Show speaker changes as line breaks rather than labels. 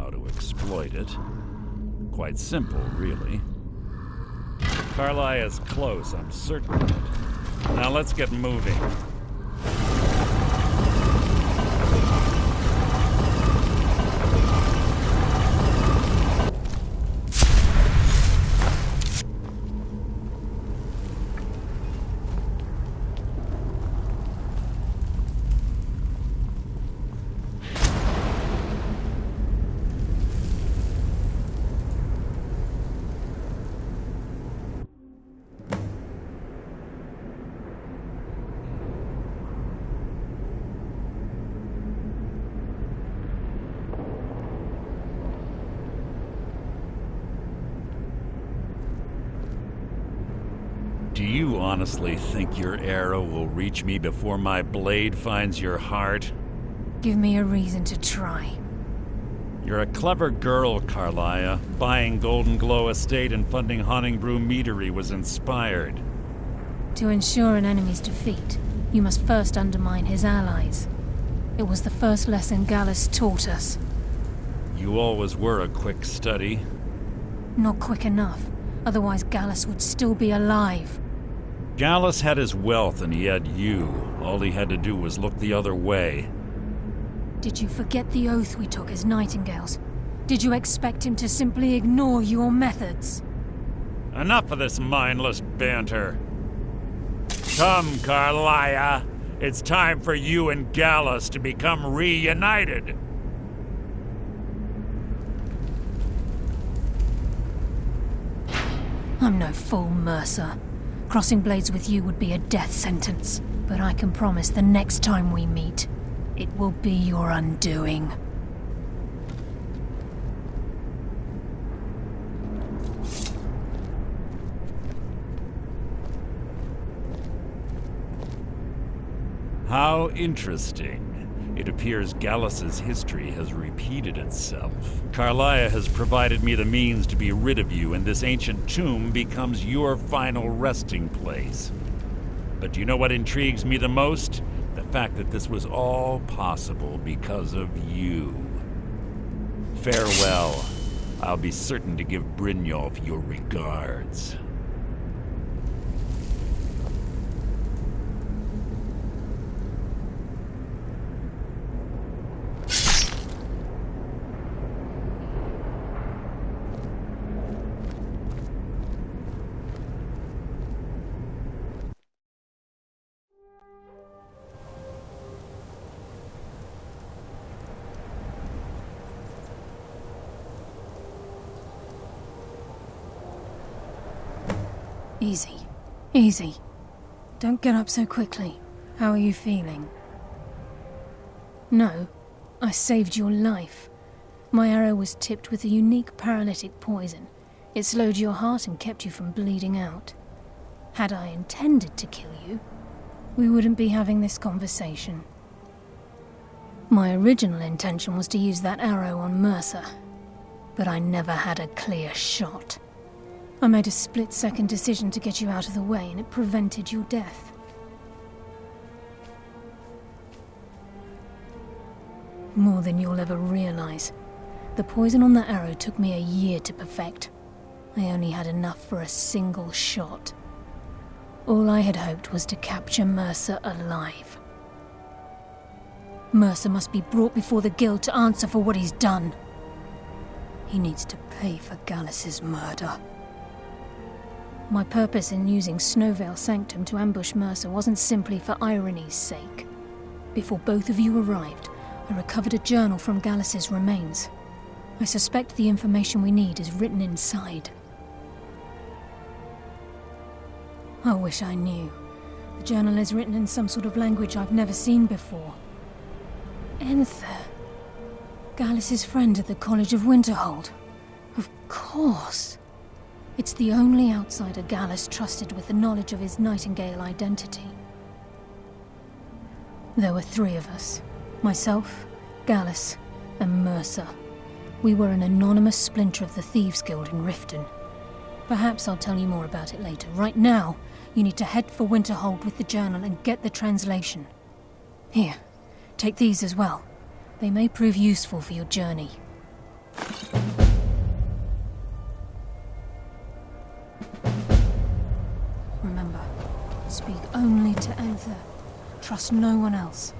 how to exploit it. Quite simple, really. Carlia's close, I'm certain of it. Now let's get moving. Do you honestly think your arrow will reach me before my blade finds your heart?
Give me a reason to try.
You're a clever girl, Carlia. Buying Golden Glow Estate and funding Haunting Brew Meadery was inspired.
To ensure an enemy's defeat, you must first undermine his allies. It was the first lesson Gallus taught us.
You always were a quick study.
Not quick enough, otherwise Gallus would still be alive.
Gallus had his wealth and he had you. All he had to do was look the other way.
Did you forget the oath we took as Nightingales? Did you expect him to simply ignore your methods?
Enough of this mindless banter. Come, Carlia. It's time for you and Gallus to become reunited.
I'm no fool, Mercer. Crossing blades with you would be a death sentence. But I can promise the next time we meet, it will be your undoing.
How interesting. It appears Gallus's history has repeated itself. Carlia has provided me the means to be rid of you, and this ancient tomb becomes your final resting place. But do you know what intrigues me the most? The fact that this was all possible because of you. Farewell. I'll be certain to give Brynjolf your regards.
Easy. Easy. Don't get up so quickly. How are you feeling? No, I saved your life. My arrow was tipped with a unique paralytic poison. It slowed your heart and kept you from bleeding out. Had I intended to kill you, we wouldn't be having this conversation. My original intention was to use that arrow on Mercer, but I never had a clear shot. I made a split-second decision to get you out of the way, and it prevented your death. More than you'll ever realize. The poison on that arrow took me a year to perfect. I only had enough for a single shot. All I had hoped was to capture Mercer alive. Mercer must be brought before the Guild to answer for what he's done. He needs to pay for Gallus's murder. My purpose in using Snowvale Sanctum to ambush Mercer wasn't simply for irony's sake. Before both of you arrived, I recovered a journal from Gallus's remains. I suspect the information we need is written inside. I wish I knew. The journal is written in some sort of language I've never seen before. Enther. Gallus's friend at the College of Winterhold. Of course. It's the only outsider Gallus trusted with the knowledge of his Nightingale identity. There were 3 of us. Myself, Gallus, and Mercer. We were an anonymous splinter of the Thieves' Guild in Riften. Perhaps I'll tell you more about it later. Right now, you need to head for Winterhold with the journal and get the translation. Here, take these as well. They may prove useful for your journey. Remember, speak only to Aether. Trust no one else.